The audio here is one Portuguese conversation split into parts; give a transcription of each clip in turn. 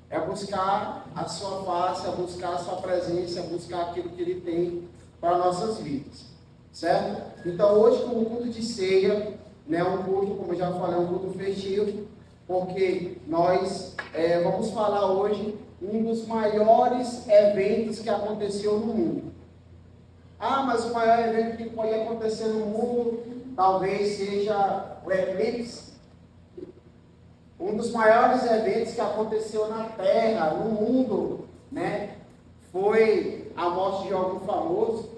é buscar a sua face, é buscar a sua presença, é buscar aquilo que Ele tem para nossas vidas, certo? Então hoje, como culto de ceia, né, um culto, como eu já falei, um culto festivo, porque nós vamos falar hoje um dos maiores eventos que aconteceu no mundo. Ah, mas o maior evento que pode acontecer no mundo talvez seja o eclipse. Um dos maiores eventos que aconteceu na Terra, no mundo, né, foi a morte de algum famoso.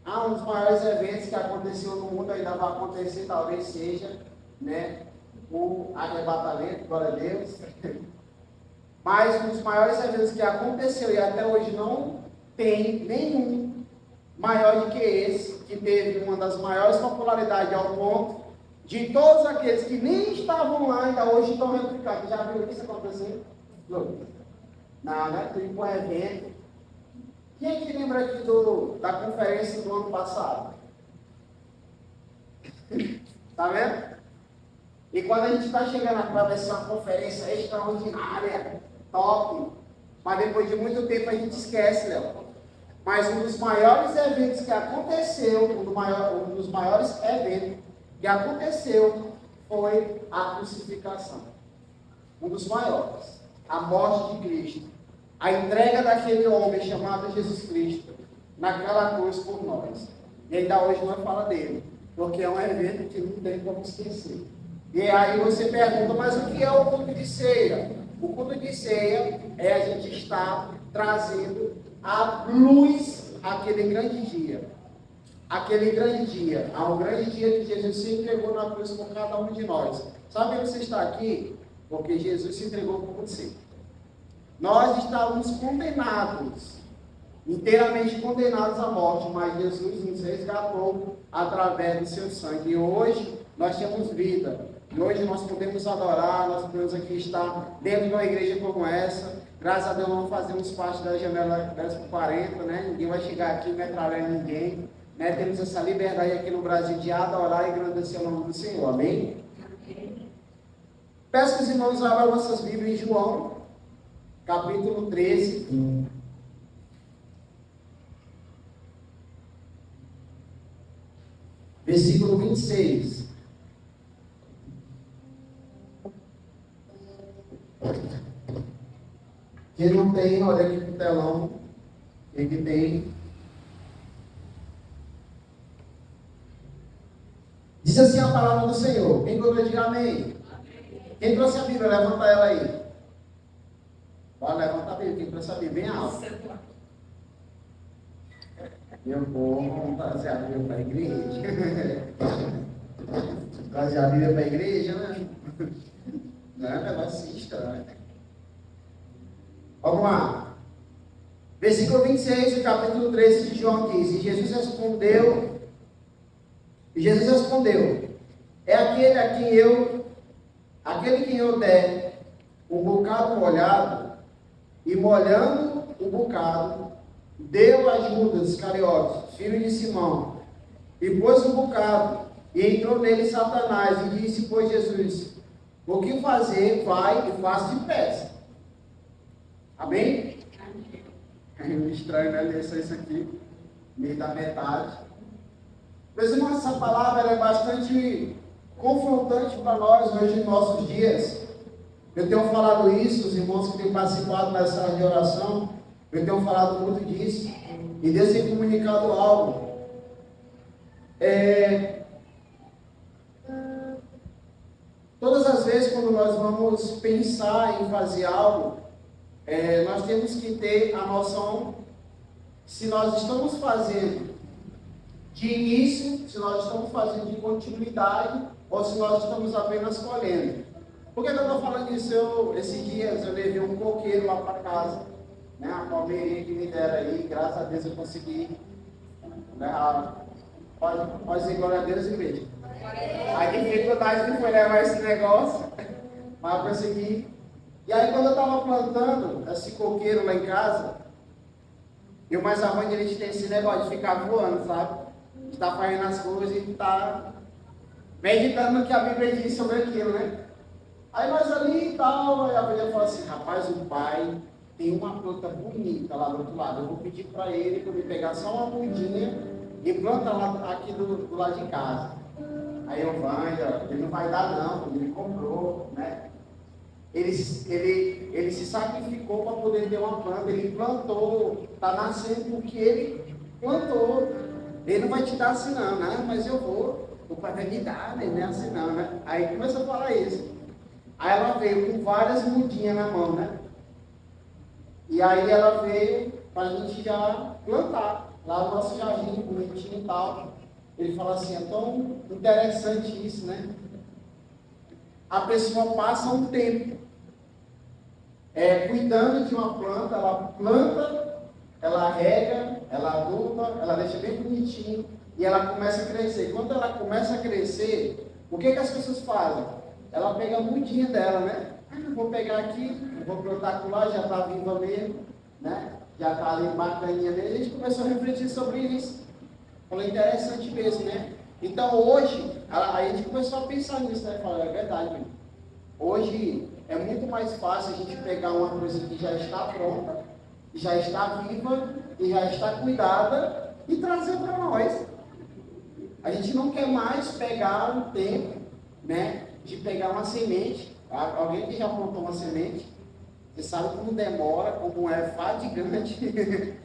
Ah, um dos maiores eventos que aconteceu no mundo, ainda vai acontecer, talvez seja, né, o arrebatamento, glória a Deus. Mas um dos maiores eventos que aconteceu e até hoje não tem nenhum maior do que esse, que teve uma das maiores popularidades ao ponto de todos aqueles que nem estavam lá ainda hoje estão replicando. Já viu isso acontecer? Não, né? Tem um evento. Quem é que lembra aqui da conferência do ano passado? Tá vendo? E quando a gente está chegando aqui para ver se é uma conferência extraordinária, top, mas depois de muito tempo a gente esquece, Léo. Mas um dos maiores eventos que aconteceu, um dos maiores eventos que aconteceu foi a crucificação. Um dos maiores. A morte de Cristo. A entrega daquele homem chamado Jesus Cristo naquela cruz por nós. E ainda hoje nós fala dele, porque é um evento que não tem como esquecer. E aí você pergunta, mas o que é o culto de ceia? O culto de ceia é a gente estar trazendo a luz àquele grande dia. Aquele grande dia, ao grande dia que Jesus se entregou na cruz por cada um de nós. Sabe que você está aqui? Porque Jesus se entregou por você. Nós estávamos condenados, inteiramente condenados à morte, mas Jesus nos resgatou através do seu sangue. E hoje nós temos vida. E hoje nós podemos adorar, nós podemos aqui estar dentro de uma igreja como essa. Graças a Deus não fazemos parte da janela 10/40, né? Ninguém vai chegar aqui metralhando ninguém. Né? Temos essa liberdade aqui no Brasil de adorar e engrandecer o nome do Senhor. Amém? Peço que os irmãos abram nossas Bíblias em João, capítulo 13. Versículo 26. Quem não tem, olha aqui pro telão. Quem que tem? Diz assim a palavra do Senhor. Quem gostou, diga amém. Quem trouxe a Bíblia, levanta ela aí. Pode levantar a Bíblia. Quem trouxe a Bíblia, bem alto. Meu povo, vamos trazer a Bíblia para a igreja. Trazer a Bíblia para a igreja, né? Não é negócio estranho. Vamos lá. Versículo 26, do capítulo 13 de João diz: E Jesus respondeu, é aquele que eu der um bocado molhado, e molhando o bocado, deu a Judas Iscariotes, filho de Simão, e pôs um bocado, e entrou nele Satanás, e disse, pois Jesus, o que fazer, vai e faça depressa. Amém? É estranho, né? Ler só isso aqui, meio da metade. Meus irmãos, essa palavra é bastante confrontante para nós hoje em nossos dias. Eu tenho falado isso, os irmãos que têm participado da sala de oração, eu tenho falado muito disso, e Deus tem comunicado algo. Todas as vezes quando nós vamos pensar em fazer algo, nós temos que ter a noção se nós estamos fazendo de início, se nós estamos fazendo de continuidade, ou se nós estamos apenas colhendo. Por que eu estou falando isso? Esses dias eu levei um coqueiro lá para casa, né, a palmeirinha que me deram aí, graças a Deus eu consegui, né, pode dizer glória a Deus, igreja. A dificuldade que foi levar esse negócio, mas eu consegui. E aí quando eu estava plantando esse coqueiro lá em casa, e o mais avante a gente tem esse negócio de ficar voando, sabe? De estar fazendo as coisas e estar meditando no que a Bíblia diz sobre aquilo, né? Aí nós ali e tal, aí a mulher falou assim, rapaz, o pai tem uma planta bonita lá do outro lado. Eu vou pedir para ele para me pegar só uma mudinha e planta lá aqui do lado de casa. Aí eu Vânia, ele não vai dar não, ele comprou, né? Ele se sacrificou para poder ter uma planta, ele plantou, está nascendo porque ele plantou. Ele não vai te dar assim não, né? Mas eu vou, o pai vai me dar, né? Não é assim não, né? Aí começou a falar isso. Aí ela veio com várias mudinhas na mão, né? E aí ela veio para a gente já plantar lá no nosso jardim, bonitinho e tal. Ele fala assim, é tão interessante isso, né? A pessoa passa um tempo cuidando de uma planta, ela planta, ela rega, ela aduba, ela deixa bem bonitinho e ela começa a crescer. Quando ela começa a crescer, o que as pessoas fazem? Ela pega a mudinha dela, né? Vou pegar aqui, vou plantar lá, já está viva mesmo, né? Já está ali bacaninha dele. A gente começou a refletir sobre isso. Falou, interessante mesmo, né? Então hoje, a gente começou a pensar nisso, né? Falou, é verdade, meu. Hoje é muito mais fácil a gente pegar uma coisa que já está pronta, já está viva e já está cuidada e trazer para nós. A gente não quer mais pegar um tempo, né? De pegar uma semente. Alguém que já plantou uma semente, você sabe como demora, como é fadigante.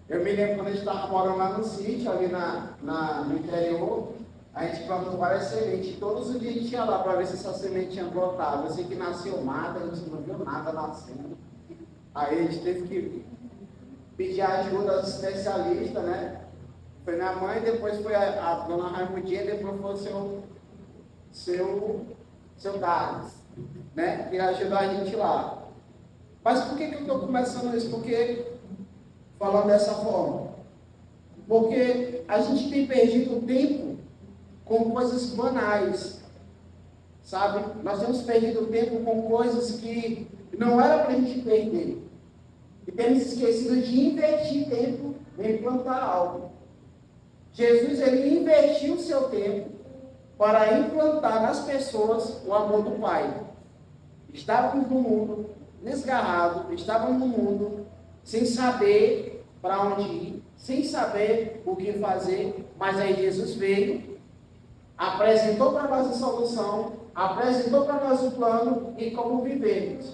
Eu me lembro quando a gente estava morando lá no sítio, ali no interior, a gente plantou várias sementes. Todos os dias a gente ia lá para ver se essa semente tinha brotado. Eu sei que nasceu mata, a gente não viu nada nascendo. Aí a gente teve que pedir a ajuda dos especialistas, né? Foi minha mãe, depois foi a dona Raimundinha, depois foi o seu Carlos, né? Que ajudou a gente lá. Mas por que eu estou começando isso? Porque, falando dessa forma, porque a gente tem perdido tempo com coisas banais, sabe? Nós temos perdido tempo com coisas que não era para a gente perder. E temos esquecido de investir tempo em plantar algo. Jesus, ele investiu o seu tempo para implantar nas pessoas o amor do Pai. Estávamos no mundo desgarrado, estávamos no mundo sem saber para onde ir, sem saber o que fazer, mas aí Jesus veio, apresentou para nós a solução, apresentou para nós o plano e como vivemos.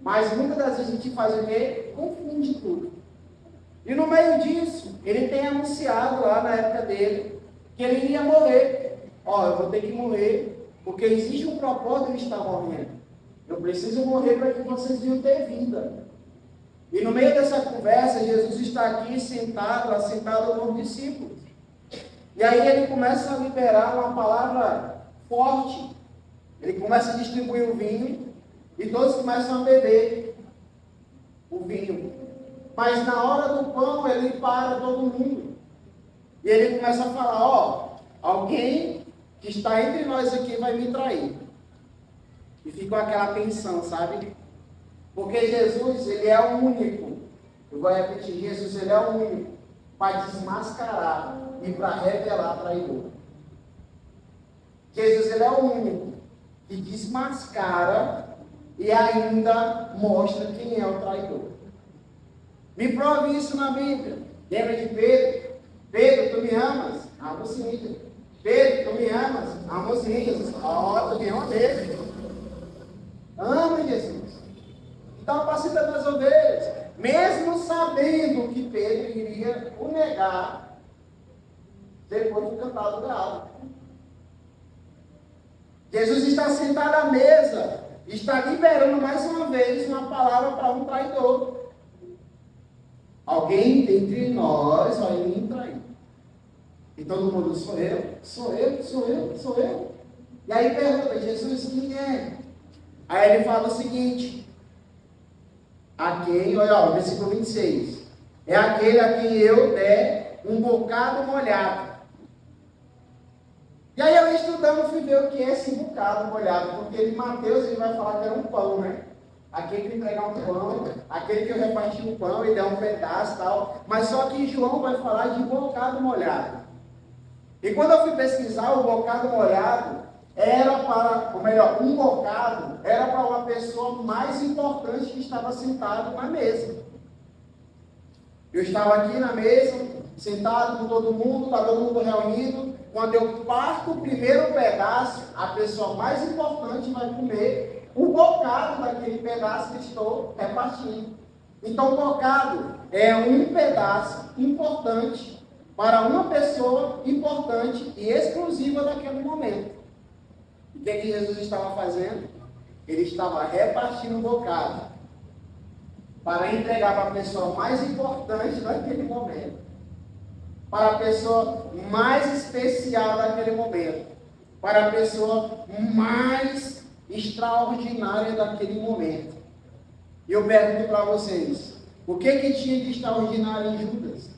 Mas muitas das vezes a gente faz o quê? Confunde tudo. E no meio disso, ele tem anunciado lá na época dele que ele iria morrer. Ó, eu vou ter que morrer, porque existe um propósito de estar morrendo. Eu preciso morrer para que vocês venham ter vida. E no meio dessa conversa, Jesus está aqui sentado, assentado com os discípulos. E aí ele começa a liberar uma palavra forte. Ele começa a distribuir o vinho e todos começam a beber o vinho. Mas na hora do pão, ele para todo mundo. E ele começa a falar, ó, alguém que está entre nós aqui vai me trair. E fica aquela tensão, sabe? Porque Jesus, ele é o único. Eu vou repetir, Jesus, ele é o único para desmascarar e para revelar traidor. Jesus, ele é o único que desmascara e ainda mostra quem é o traidor. Me prove isso na Bíblia. Lembra de Pedro? Pedro, tu me amas? Amo sim. Pedro, tu me amas? Amo sim, Jesus. Ó, tu me ama mesmo. Amo Jesus. Então apacenta das ovelhas. Mesmo sabendo que Pedro iria o negar depois do cantar do galo. Jesus está sentado à mesa. Está liberando mais uma vez uma palavra para um traidor. Alguém entre nós vai me trair. E todo mundo, sou eu, sou eu, sou eu, sou eu. E aí pergunta, Jesus, quem é? Aí ele fala o seguinte, a quem, olha o versículo 26, é aquele a quem eu der um bocado molhado. E aí eu estudando fui ver o que é esse bocado molhado, porque em Mateus ele vai falar que era um pão, né? Aquele que entregar um pão, aquele que eu reparti um pão e der um pedaço e tal. Mas só que João vai falar de bocado molhado. E quando eu fui pesquisar o bocado molhado, era para, ou melhor, um bocado era para uma pessoa mais importante que estava sentado na mesa. Eu estava aqui na mesa, sentado com todo mundo, está todo mundo reunido. Quando eu parto o primeiro pedaço, a pessoa mais importante vai comer o bocado daquele pedaço que estou repartindo. Então, o bocado é um pedaço importante para uma pessoa importante e exclusiva daquele momento. O que Jesus estava fazendo? Ele estava repartindo o bocado para entregar para a pessoa mais importante daquele momento, para a pessoa mais especial daquele momento, para a pessoa mais extraordinária daquele momento. E eu pergunto para vocês, o que tinha de extraordinário em Judas?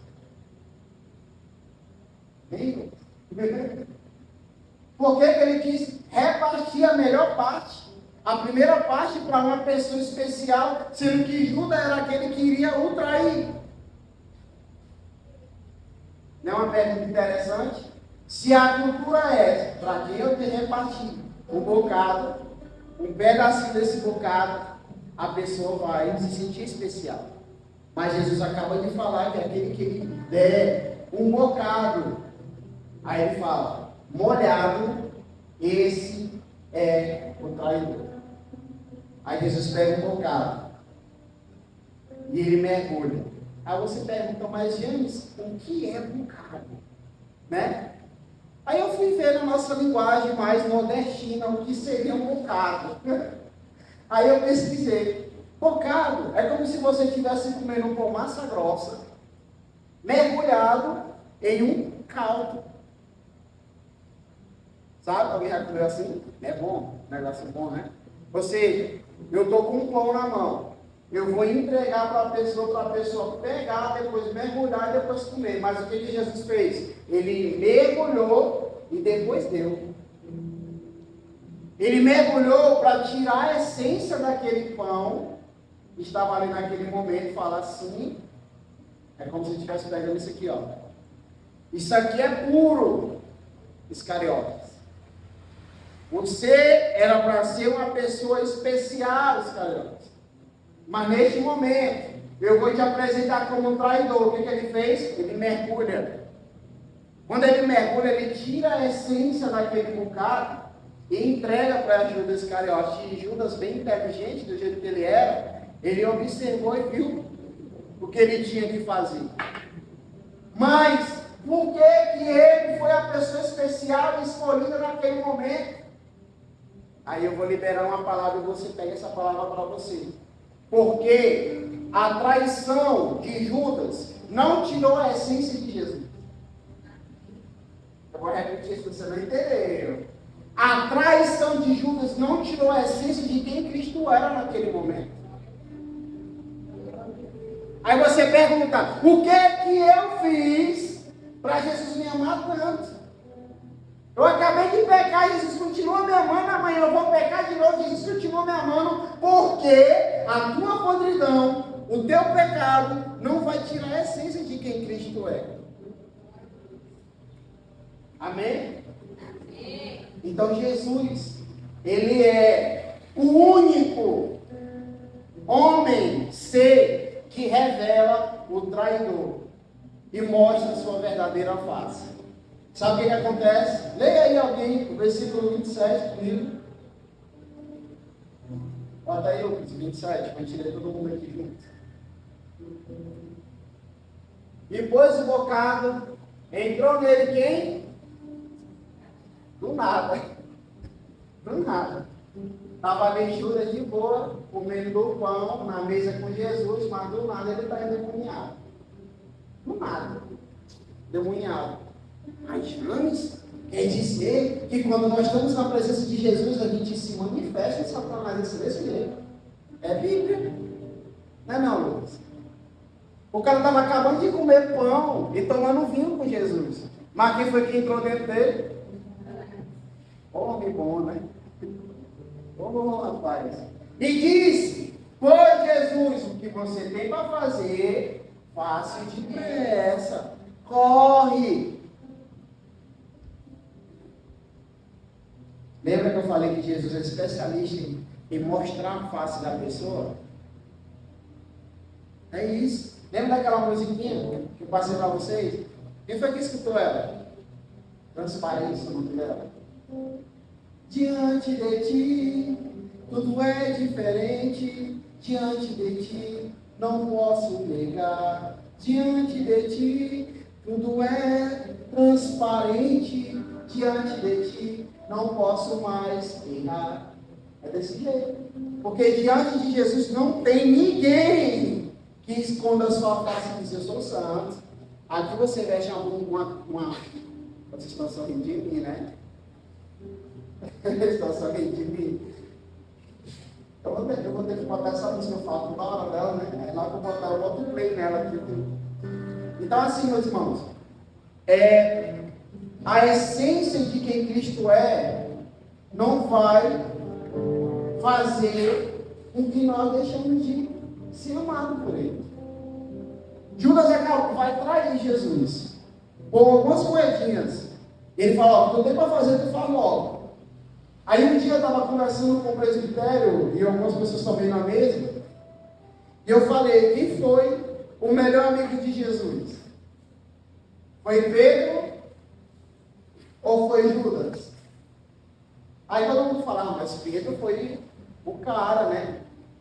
Por que ele quis repartir a melhor parte? A primeira parte para uma pessoa especial, sendo que Judas era aquele que iria o trair. Não é uma pergunta interessante? Se a cultura é para quem eu tenho repartido um bocado, um pedacinho desse bocado, a pessoa vai se sentir especial. Mas Jesus acaba de falar que aquele que ele der um bocado, aí ele fala, molhado, esse é o traidor. Aí Jesus pega um bocado e ele mergulha. Aí você pergunta, mas James, o que é bocado? Né? Aí eu fui ver na nossa linguagem mais nordestina o que seria um bocado. Aí eu pesquisei. Bocado é como se você estivesse comendo um pão massa grossa, mergulhado em um caldo. Sabe? Alguém já comeu assim? É bom, negócio bom, né? Ou seja, eu estou com um pão na mão. Eu vou entregar para a pessoa pegar, depois mergulhar e depois comer. Mas o que Jesus fez? Ele mergulhou e depois deu. Ele mergulhou para tirar a essência daquele pão que estava ali naquele momento e falar assim. É como se estivesse pegando isso aqui, ó. Isso aqui é puro, Iscariotes. Você era para ser uma pessoa especial, Iscariotes. Mas neste momento, eu vou te apresentar como um traidor. O que ele fez? Ele mergulha. Quando ele mergulha, ele tira a essência daquele bocado e entrega para Judas Iscariotes. E Judas, bem inteligente, do jeito que ele era, ele observou e viu o que ele tinha que fazer. Mas, por que ele foi a pessoa especial e escolhida naquele momento? Aí eu vou liberar uma palavra e você pega essa palavra para você. Porque a traição de Judas não tirou a essência de Jesus. Eu vou repetir se você não entendeu. A traição de Judas não tirou a essência de quem Cristo era naquele momento. Aí você pergunta, o que eu fiz para Jesus me amar tanto? Eu acabei de pecar, Jesus continua me amando, amanhã eu vou pecar de novo, Jesus continua me amando, porque a tua podridão, o teu pecado, não vai tirar a essência de quem Cristo é. Amém? Amém. Então Jesus, ele é o único homem, ser, que revela o traidor e mostra a sua verdadeira face. Sabe o que acontece? Leia aí alguém o versículo 27 comigo. Bota aí o 27, para a gente ler todo mundo aqui junto. E pôs o bocado, entrou nele quem? Do nada. Do nada. Estava ali Judas de boa, comendo do pão, na mesa com Jesus, mas do nada ele está endemoniado. Do nada. Endemoniado. Mas James, quer dizer que quando nós estamos na presença de Jesus, a gente se manifesta em Satanás desse jeito. É Bíblia. Não é não, Lucas? O cara estava acabando de comer pão e tomando vinho com Jesus. Mas quem foi que entrou dentro dele? Homem bom, né? Ô, rapaz. E disse, pois Jesus, o que você tem para fazer, faça depressa. Corre. Lembra que eu falei que Jesus é especialista em mostrar a face da pessoa? É isso. Lembra daquela musiquinha que eu passei para vocês? Quem foi que escutou ela? Transparência, o nome dela. Diante de ti, tudo é diferente. Diante de ti, não posso negar. Diante de ti, tudo é transparente. Diante de ti, não posso mais errar. É desse jeito. Porque diante de Jesus não tem ninguém que esconda a sua face e diz: eu sou santo. Aqui você veste uma vocês estão sorrindo de mim, né? Estão sorrindo de mim. Eu vou ter que botar essa música, eu falo toda hora dela, né? Aí lá que eu botar, eu boto o play nela aqui. Então, assim, meus irmãos, a essência de quem Cristo é não vai fazer com que nós deixemos de ser amados por Ele. Judas vai trair Jesus com algumas moedinhas. Ele fala: ó, não tem para fazer, tu faz logo. Aí um dia eu estava conversando com o presbitério e algumas pessoas também na mesa, e eu falei: quem foi o melhor amigo de Jesus? Foi Pedro ou foi Judas? Aí todo mundo fala: ah, mas Pedro foi o cara, né?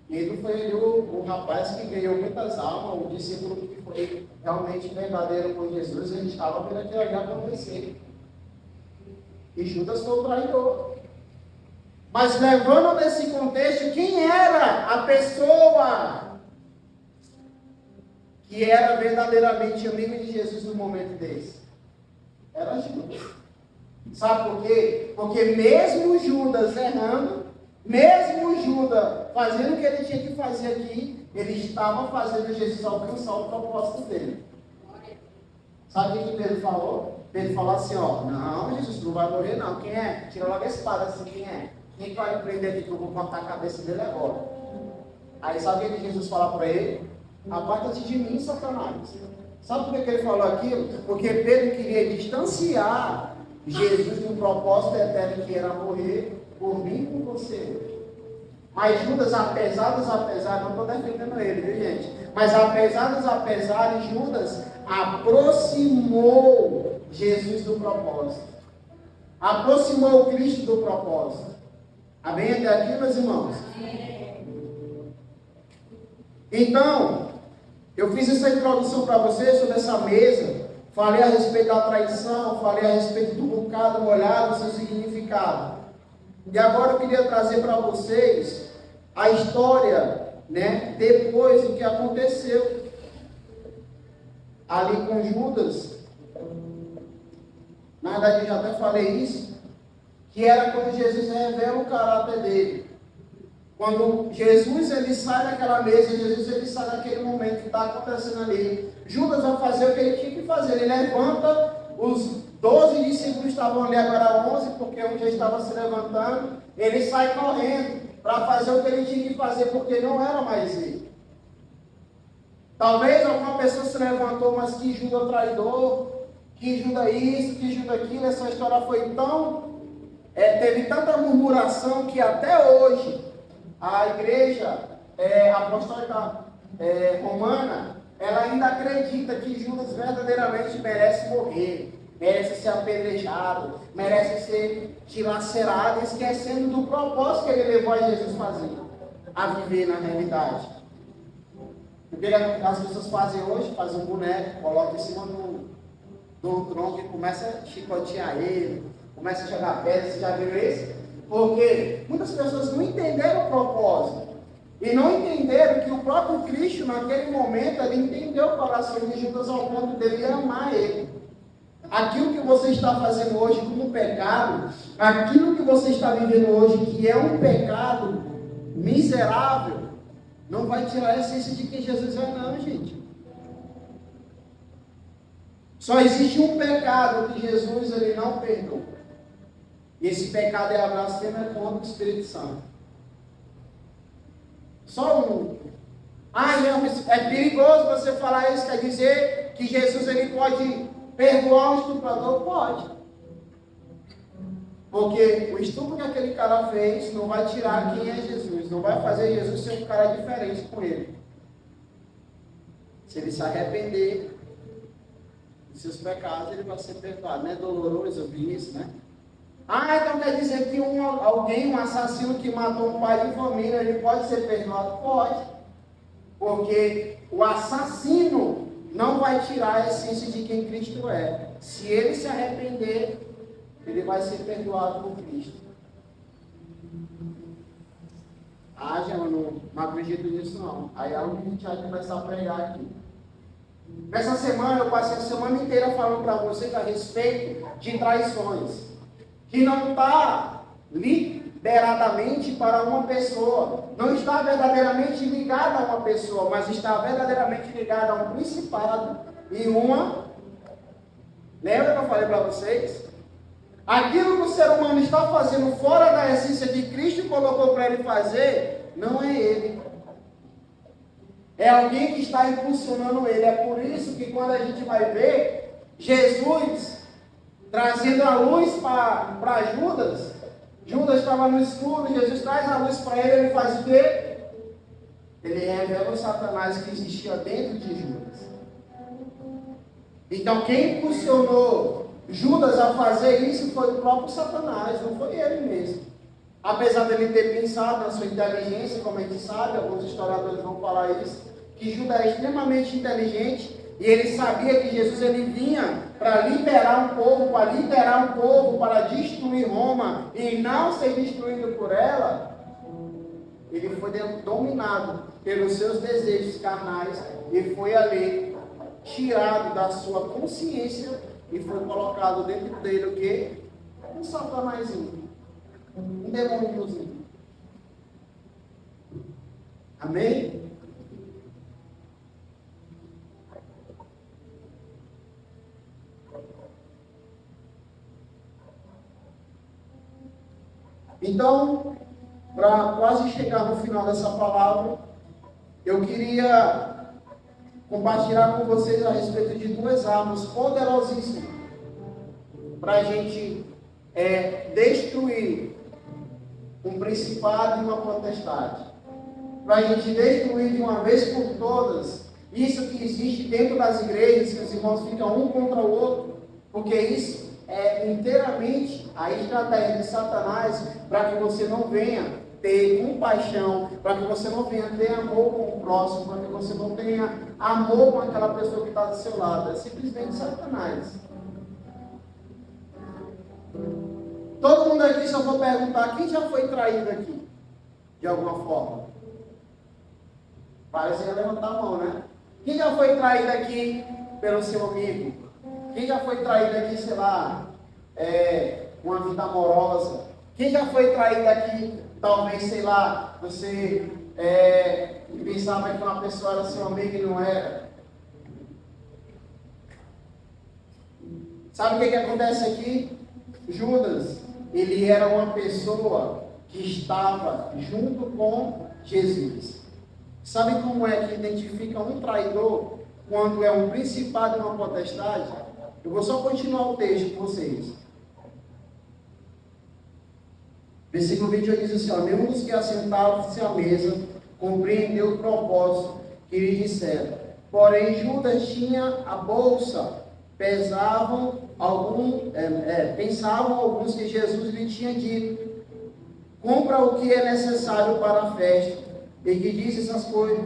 Pedro foi o rapaz que ganhou muitas almas, o discípulo que foi realmente verdadeiro com Jesus. A gente estava vendo aquilo ali acontecer. E Judas foi o traidor. Mas levando nesse contexto, quem era a pessoa que era verdadeiramente amigo de Jesus no momento desse? Era Judas. Sabe por quê? Porque mesmo Judas errando, mesmo Judas fazendo o que ele tinha que fazer aqui, ele estava fazendo Jesus alcançar o propósito dele. Sabe o que Pedro falou? Pedro falou assim: ó, não, Jesus não vai morrer não. Quem é? Tira logo a espada assim, quem é? Quem vai me prender aqui que eu vou cortar a cabeça dele agora? Aí sabe o que Jesus fala para ele? Aparta-te de mim, Satanás. Sabe por que ele falou aquilo? Porque Pedro queria distanciar Jesus do propósito eterno que era morrer por mim e por você. Mas Judas, apesar dos apesares, não estou defendendo ele, viu gente? Mas apesar dos apesares, Judas aproximou Jesus do propósito. Aproximou o Cristo do propósito. Amém até aqui, meus irmãos? Então, eu fiz essa introdução para vocês sobre essa mesa. Falei a respeito da traição, falei a respeito do bocado molhado, seu significado. E agora eu queria trazer para vocês a história, né, depois do que aconteceu ali com Judas. Na verdade, eu já até falei isso, que era quando Jesus revela o caráter dele. Quando Jesus ele sai daquela mesa, Jesus ele sai daquele momento que está acontecendo ali. Judas vai fazer o que ele tinha que fazer. Ele levanta, os 12 discípulos estavam ali, agora 11, porque um já estava se levantando. Ele sai correndo para fazer o que ele tinha que fazer, porque não era mais ele. Talvez alguma pessoa se levantou, mas que Judas traidor, que Judas isso, que Judas aquilo. Essa história foi tão... teve tanta murmuração que até hoje a igreja apostólica romana, ela ainda acredita que Judas verdadeiramente merece morrer, merece ser apedrejado, merece ser dilacerado, esquecendo do propósito que ele levou a Jesus fazer, a viver na realidade. O que as pessoas fazem hoje? Fazem um boneco, colocam em cima do tronco e começa a chicotear ele, começa a jogar pedra. Vocês já viram isso? Porque muitas pessoas não entenderam o propósito. E não entenderam que o próprio Cristo, naquele momento, ele entendeu o coração de Judas ao ponto de ele amar ele. Aquilo que você está fazendo hoje como pecado, aquilo que você está vivendo hoje, que é um pecado miserável, não vai tirar a essência de quem Jesus é, não, gente. Só existe um pecado que Jesus ele não perdoa. E esse pecado é a blasfêmia contra o Espírito Santo. Só um. Ah, não, é perigoso você falar isso. Quer dizer que Jesus ele pode perdoar o estuprador? Pode. Porque o estupro que aquele cara fez não vai tirar quem é Jesus, não vai fazer Jesus ser um cara diferente com ele. Se ele se arrepender dos seus pecados, ele vai ser perdoado. Não é doloroso ouvir isso, né? Ah, então quer dizer que um assassino que matou um pai de família, ele pode ser perdoado? Pode. Porque o assassino não vai tirar a essência de quem Cristo é. Se ele se arrepender, ele vai ser perdoado por Cristo. Ah, já não acredito nisso não. Aí é algo que a gente vai começar a pregar aqui. Nessa semana, eu passei a semana inteira falando para vocês a respeito de traições. Que não está liberadamente para uma pessoa. Não está verdadeiramente ligada a uma pessoa, mas está verdadeiramente ligada a um principado e uma... Lembra que eu falei para vocês? Aquilo que o ser humano está fazendo fora da essência que Cristo colocou para ele fazer, não é ele. É alguém que está impulsionando ele. É por isso que quando a gente vai ver Jesus trazendo a luz para Judas, Judas estava no escuro, Jesus traz a luz para ele, ele faz o quê? Ele revela o Satanás que existia dentro de Judas. Então quem impulsionou Judas a fazer isso foi o próprio Satanás, não foi ele mesmo. Apesar dele ter pensado na sua inteligência, como a gente sabe, alguns historiadores vão falar isso, que Judas era extremamente inteligente e ele sabia que Jesus ele vinha para liberar um povo, para liderar um povo, para destruir Roma e não ser destruído por ela. Ele foi dominado pelos seus desejos carnais e foi ali tirado da sua consciência e foi colocado dentro dele o quê? Um satanazinho, um demôniozinho. Amém? Então, para quase chegar no final dessa palavra, eu queria compartilhar com vocês a respeito de duas armas poderosíssimas para a gente destruir um principado e uma potestade. Para a gente destruir de uma vez por todas isso que existe dentro das igrejas, que os irmãos ficam um contra o outro, porque isso é inteiramente a estratégia de Satanás para que você não venha ter compaixão, para que você não venha ter amor com o próximo, para que você não tenha amor com aquela pessoa que está do seu lado. É simplesmente Satanás. Todo mundo aqui, se eu for perguntar, quem já foi traído aqui? De alguma forma? Parece levantar a mão, né? Quem já foi traído aqui pelo seu amigo? Quem já foi traído aqui, sei lá, uma vida amorosa? Quem já foi traído aqui, talvez, sei lá, você pensava que uma pessoa era seu amigo e não era? Sabe o que acontece aqui? Judas, ele era uma pessoa que estava junto com Jesus. Sabe como é que identifica um traidor quando é um principado e uma potestade? Eu vou só continuar o texto com vocês. Versículo 28 diz assim, nenhum dos que assentavam-se à mesa compreendeu o propósito que lhe disseram. Porém, Judas tinha a bolsa. Pensavam alguns que Jesus lhe tinha dito, compra o que é necessário para a festa, e que disse essas coisas,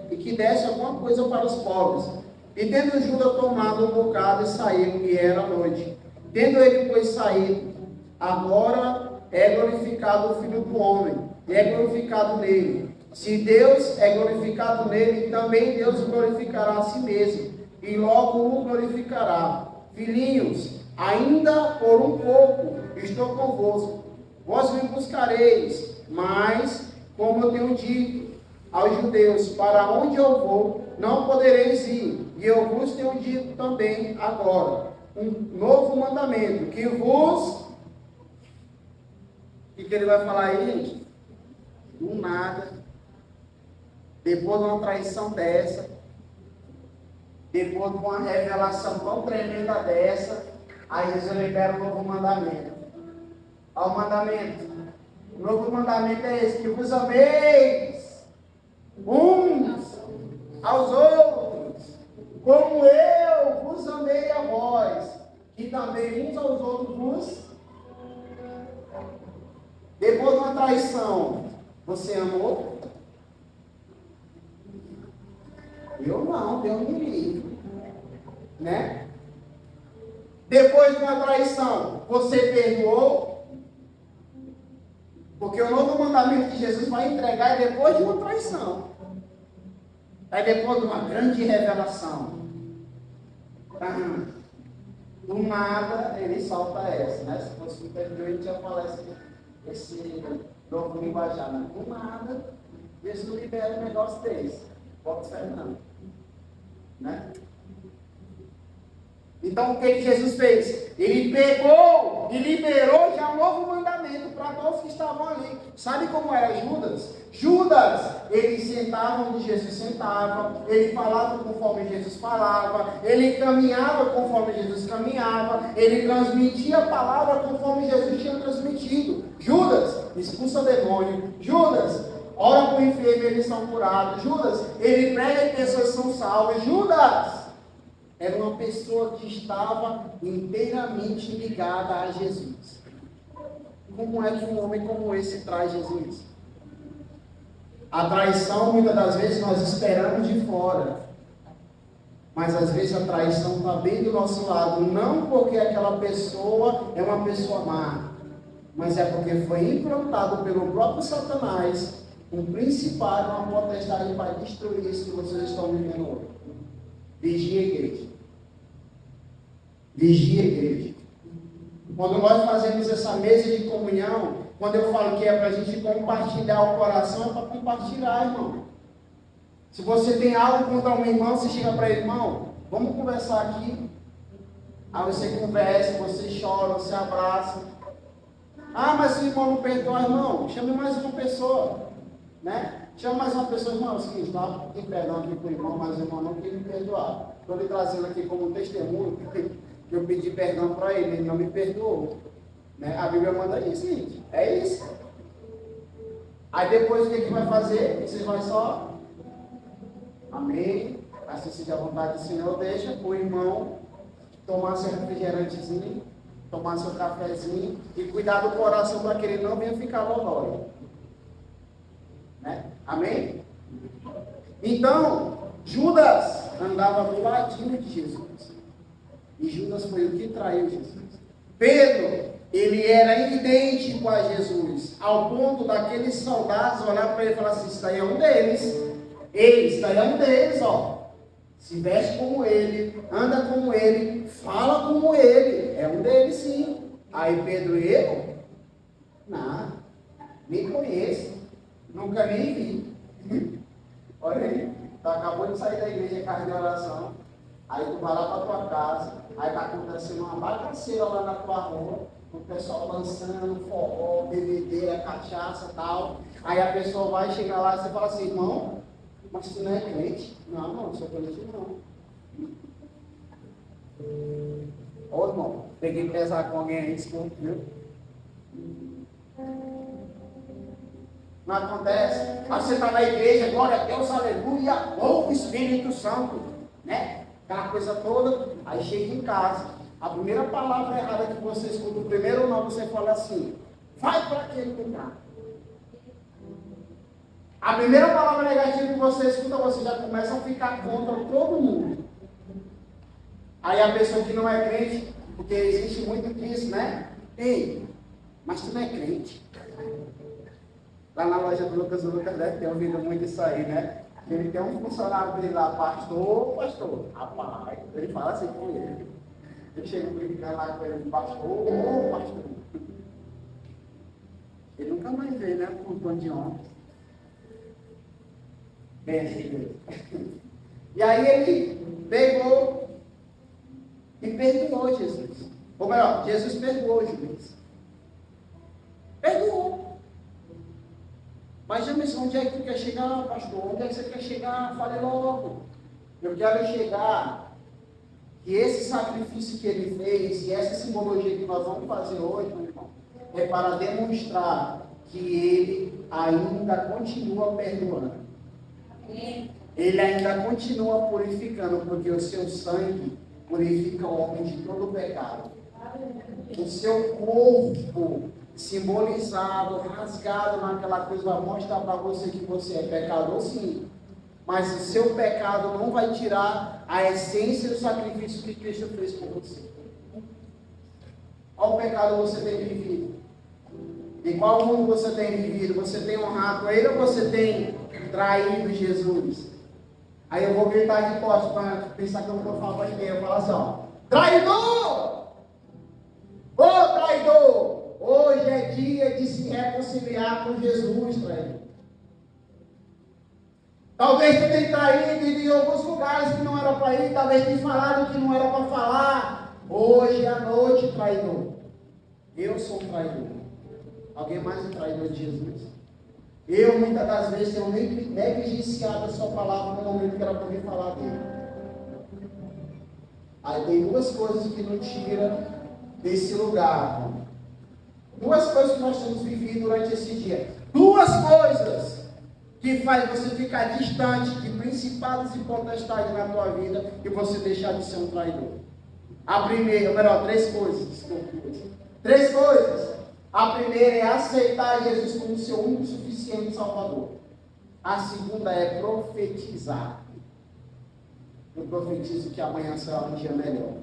que desse alguma coisa para os pobres. E tendo Judas tomado um bocado e saiu, e era noite. Tendo ele, pois, saído, agora é glorificado o Filho do Homem, e é glorificado nele. Se Deus é glorificado nele, também Deus glorificará a si mesmo, e logo o glorificará. Filhinhos, ainda por um pouco estou convosco. Vós me buscareis, mas, como eu tenho dito aos judeus, para onde eu vou, não podereis ir. E eu vos tenho dito também agora, um novo mandamento, que vos... O que ele vai falar aí, gente? Do nada. Depois de uma traição dessa, depois de uma revelação tão tremenda dessa, aí Jesus libera um novo mandamento. ao mandamento. O novo mandamento é esse, que vos ameis uns aos outros, como eu vos amei a vós, e também uns aos outros vos. Depois de uma traição, você amou? Eu não, Deus me livre. Né? Depois de uma traição, você perdoou? Porque o novo mandamento que Jesus vai entregar é depois de uma traição. É depois de uma grande revelação. Do nada, ele solta essa, né? Se fosse perdoar, a gente ia falar esse novo linguajar. Né? Do nada, Jesus libera um negócio desse. Pode ser não. Né? Então, o que Jesus fez? Ele pegou e liberou já um novo mandamento para todos que estavam ali. Sabe como era Judas? Judas, ele sentava onde Jesus sentava, ele falava conforme Jesus falava, ele caminhava conforme Jesus caminhava, ele transmitia a palavra conforme Jesus tinha transmitido. Judas, expulsa o demônio. Judas, ora para o enfermo, eles são curados. Judas, ele prega e pessoas são salvas. Judas era uma pessoa que estava inteiramente ligada a Jesus. Como é que um homem como esse traz Jesus? A traição, muitas das vezes, nós esperamos de fora. Mas às vezes a traição está bem do nosso lado. Não porque aquela pessoa é uma pessoa má, mas é porque foi implantado pelo próprio Satanás um principado, uma potestade para destruir isso que vocês estão vivendo hoje. Vigia a igreja. Vigia a igreja. Quando nós fazemos essa mesa de comunhão, quando eu falo que é para a gente compartilhar o coração, é para compartilhar, irmão. Se você tem algo contra um irmão, você chega para ele, irmão, vamos conversar aqui. Aí você conversa, você chora, você abraça. Ah, mas se o irmão não perdoa, irmão, chame mais uma pessoa. Né? Chama mais uma pessoa, irmão, é o seguinte, estava pedindo perdão aqui para o irmão, mas o irmão não queria me perdoar. Estou lhe trazendo aqui como um testemunho, que eu pedi perdão para ele, ele não me perdoou. Né? A Bíblia manda isso, gente. É isso. Aí depois o que vai fazer? Você vai só, amém. Assim seja a vontade do Senhor, deixa o irmão tomar seu refrigerantezinho, tomar seu cafezinho e cuidar do coração para que ele não venha ficar lodói. Né? Amém? Então, Judas andava do ladinho de Jesus. E Judas foi o que traiu Jesus. Pedro, ele era idêntico a Jesus, ao ponto daqueles soldados olhar para ele e falar assim, isso daí é um deles. Ei, isso daí é um deles, ó. Se veste como ele, anda como ele, fala como ele. É um deles sim. Aí Pedro, eu? Não, nem conheço. Nunca nem vi. Olha aí, tu acabou de sair da igreja, casa de oração. Aí tu vai lá para tua casa, aí está acontecendo uma bagaceira lá na tua rua, o pessoal dançando, forró, bebedeira, cachaça e tal. Aí a pessoa vai chegar lá e você fala assim, irmão, mas tu não é crente? Não, não sou crente não. Ô irmão, peguei pesar com alguém aí, desculpa, viu? Não acontece. Aí você está na igreja, glória a Deus, aleluia, o Espírito Santo, né? Aquela coisa toda, aí chega em casa, a primeira palavra errada que você escuta, o primeiro não, você fala assim, vai para aquele lugar. A primeira palavra negativa que você escuta, você já começa a ficar contra todo mundo. Aí a pessoa que não é crente, porque existe muito disso, né? Ei, mas tu não é crente? Lá na loja do Lucas deve ter ouvido muito isso aí, né? Ele tem um funcionário dele lá, pastor, rapaz, ele fala assim com ele. Ele chega brincando lá com ele, pastor. Ele nunca mais vê, né? Com o tom de homem. Bem assim. E aí ele pegou e perdoou Jesus. Ou melhor, Jesus perdoou Jesus. Perdoou. Mas já pensou, onde é que tu quer chegar, pastor? Onde é que você quer chegar? Fale logo. Eu quero chegar que esse sacrifício que ele fez e essa simbologia que nós vamos fazer hoje, meu irmão, é para demonstrar que Ele ainda continua perdoando. Ele ainda continua purificando, porque o seu sangue purifica o homem de todo o pecado. O seu corpo simbolizado, rasgado naquela cruz, vai mostrar para você que você é pecador, sim. Mas o seu pecado não vai tirar a essência do sacrifício que Cristo fez por você. Qual pecado você tem vivido? Em qual mundo você tem vivido? Você tem honrado Ele ou você tem traído Jesus? Aí eu vou gritar de forte para pensar que eu vou falar para ninguém. Eu falo assim, ó: traidor! Ô traidor! Hoje é dia de se reconciliar com Jesus, traidor. Talvez tu tenha traído em alguns lugares que não era para ir, talvez tenha falado que não era para falar. Hoje à noite, traidor. Eu sou um traidor. Alguém mais é traidor de Jesus? Eu, muitas das vezes, tenho negligenciado a sua palavra no momento que era para me falar dele. Aí tem duas coisas que nos tiram desse lugar. Duas coisas que nós temos vivido durante esse dia. Duas coisas que faz você ficar distante de principados e potestades na tua vida e você deixar de ser um traidor. A primeira, ou melhor, três coisas, desculpa. Três coisas. A primeira é aceitar Jesus como seu único e suficiente Salvador. A segunda é profetizar. Eu profetizo que amanhã será um dia melhor.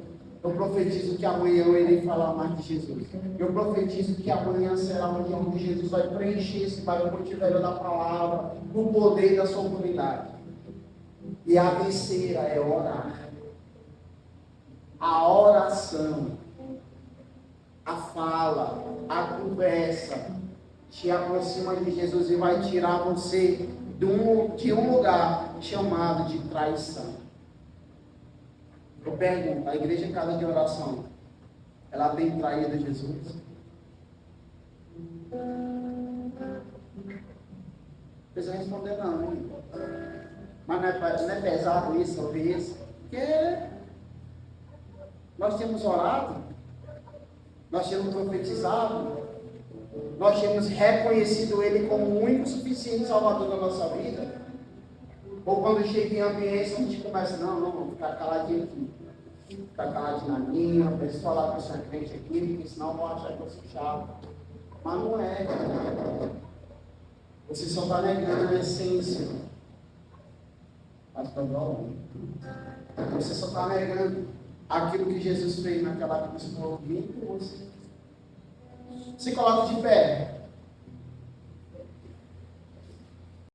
Eu profetizo que amanhã eu irei falar mais de Jesus. Eu profetizo que amanhã será um dia onde Jesus vai preencher esse barulho multiverso da palavra, do poder da sua autoridade. E a terceira é orar. A oração, a fala, a conversa te aproxima de Jesus e vai tirar você de um lugar chamado de traição. Eu pergunto, a igreja em casa de oração, ela tem traído Jesus? Não precisa responder não, hein? Mas não é pesado isso, ouvir isso? Porque nós temos orado, nós temos profetizado, nós temos reconhecido Ele como o único e suficiente Salvador da nossa vida. Ou quando chega em ambiente, a gente começa, não, vou ficar caladinho aqui. Ficar caladinho na minha, preciso falar que eu sou crente aqui, porque senão eu vou achar que eu sou chato. Mas não é. Você só está negando a essência. Você só está negando aquilo que Jesus fez naquela cruz por mim e por você. Se coloque de pé.